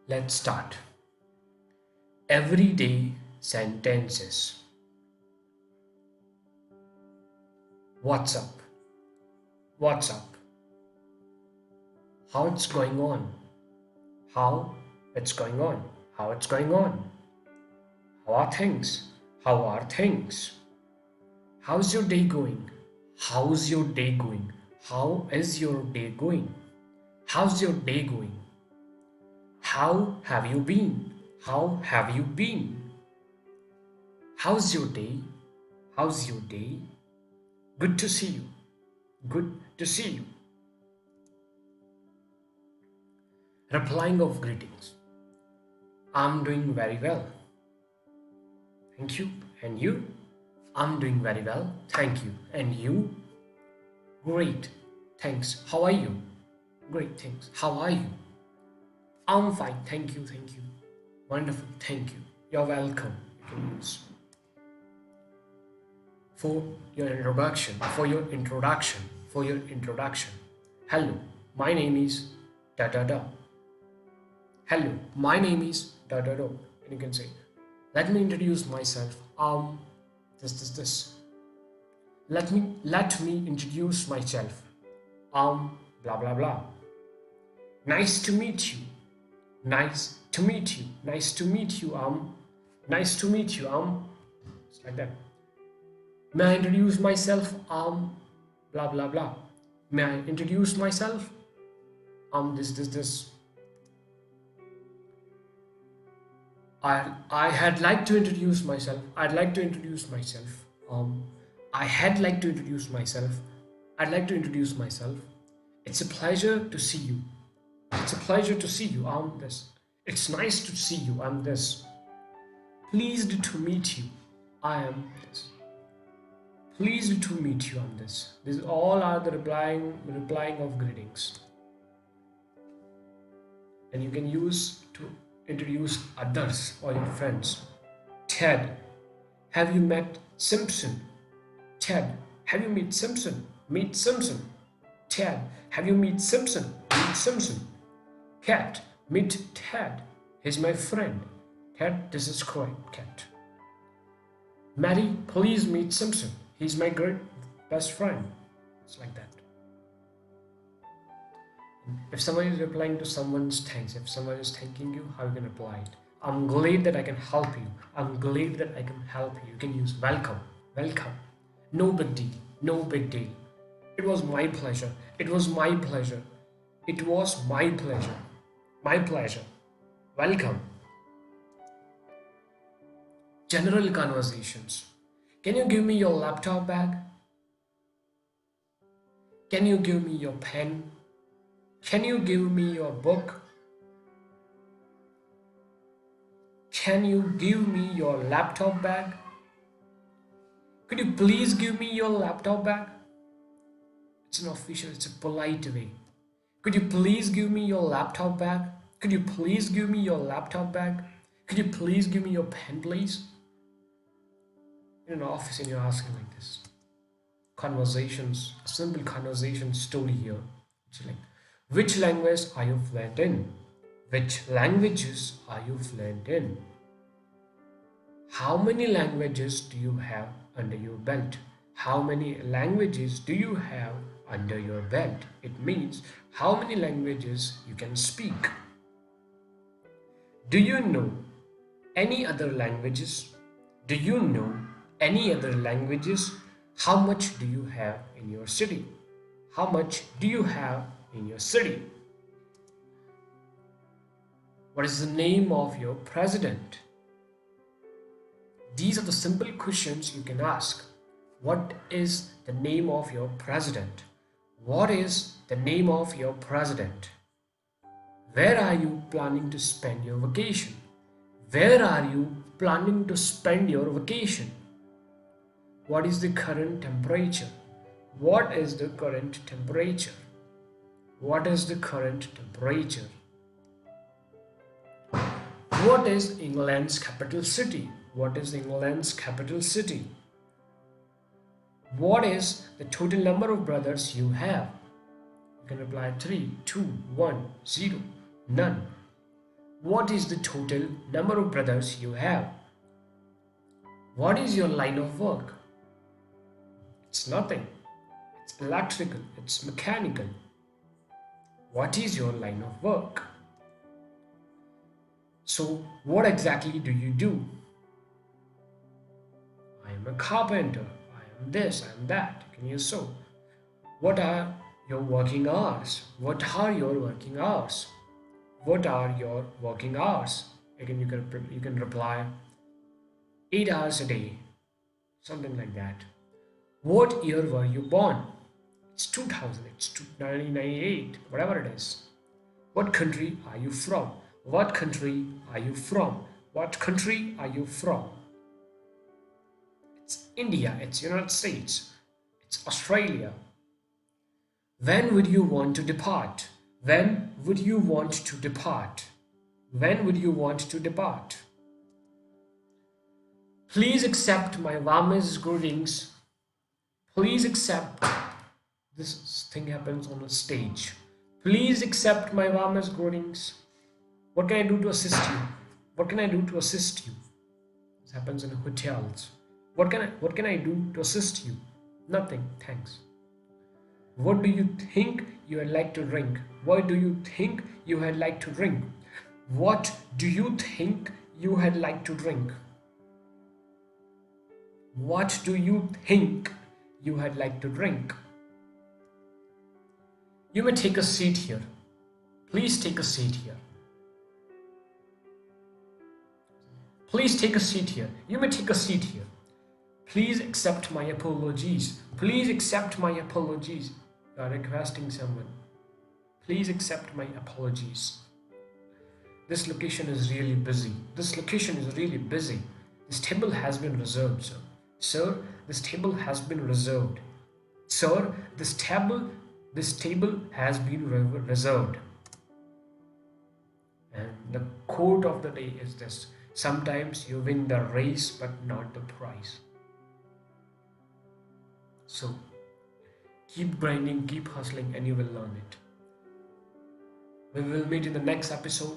Let's start. Everyday sentences. What's up? What's up? How it's going on? How it's going on? How it's going on? How are things? How are things? How's your day going? How's your day going? How is your day going? How's your day going? How have you been? How have you been? How's your day? How's your day? Good to see you. Good to see you. Replying of greetings. I'm doing very well. Thank you. And you? I'm doing very well. Thank you. And you? Great. Thanks. How are you? Great. Thanks. How are you? I'm fine. Thank you. Thank you. Wonderful. Thank you. You're welcome. You can use for your introduction. Hello, my name is da da da. Hello, my name is da da da. And you can say, let me introduce myself. This. Let me introduce myself. Blah blah blah. Nice to meet you. Nice to meet you. Nice to meet you. Nice to meet you. It's like that. May I introduce myself? Blah blah blah. May I introduce myself? This. I had like to introduce myself. I'd like to introduce myself. I had like to introduce myself. I'd like to introduce myself. It's a pleasure to see you. It's a pleasure to see you. This. It's nice to see you. I'm this. Pleased to meet you. I am this. Pleased to meet you on this. These all are the replying of greetings. And you can use to introduce others or your friends. Ted, have you met Simpson? Ted, have you met Simpson? Meet Simpson. Ted, have you met Simpson? Meet Simpson. Cat, meet Ted. He's my friend. Ted, this is correct, Cat. Mary, please meet Simpson. He's my great best friend. It's like that. If someone is replying to someone's thanks, if someone is thanking you, how you can reply it? I'm glad that I can help you. I'm glad that I can help you. You can use welcome. Welcome. No big deal. No big deal. It was my pleasure. It was my pleasure. It was my pleasure. My pleasure. Welcome. General conversations. Can you give me your laptop bag? Can you give me your pen? Can you give me your book? Can you give me your laptop bag? Could you please give me your laptop bag? It's an official, it's a polite way. Could you please give me your laptop bag? Could you please give me your laptop bag? Could you please give me your pen, please? In an office and you're asking like this. Conversations, a simple conversation story here. It's like, which language are you fluent in? Which languages are you fluent in? How many languages do you have under your belt? How many languages do you have under your belt? It means how many languages you can speak. Do you know any other languages? Do you know any other languages? How much do you have in your city? How much do you have in your city? What is the name of your president? These are the simple questions you can ask. What is the name of your president? What is the name of your president? Where are you planning to spend your vacation? Where are you planning to spend your vacation? What is the current temperature? What is the current temperature? What is the current temperature? What is England's capital city? What is England's capital city? What is the total number of brothers you have? You can reply 3, 2, 1, 0, none. What is the total number of brothers you have? What is your line of work? It's nothing. It's electrical, it's mechanical. What is your line of work? So, what exactly do you do? I am a carpenter. I am this, I am that. Can you so? What are your working hours? What are your working hours? What are your working hours? Again, you can reply 8 hours a day, something like that. What year were you born? It's 2000, it's 1998, whatever it is. What country are you from? What country are you from? What country are you from? It's India, it's United States, it's Australia. When would you want to depart? When would you want to depart? When would you want to depart? Please accept my warmest greetings. Please accept. This thing happens on a stage. Please accept my warmest greetings. What can I do to assist you? What can I do to assist you? This happens in hotels. What can I do to assist you? Nothing, thanks. What do you think you would like to drink? What do you think you would like to drink? What do you think you would like to drink? What do you think you would like to drink? You may take a seat here. Please take a seat here. Please take a seat here. You may take a seat here. Please accept my apologies. Please accept my apologies. You are requesting someone. Please accept my apologies. This location is really busy. This location is really busy. This table has been reserved, sir. Sir, this table has been reserved. Sir, this table has been reserved. And the quote of the day is this: sometimes you win the race but not the prize. So keep grinding, keep hustling, and you will learn it. We will meet in the next episode.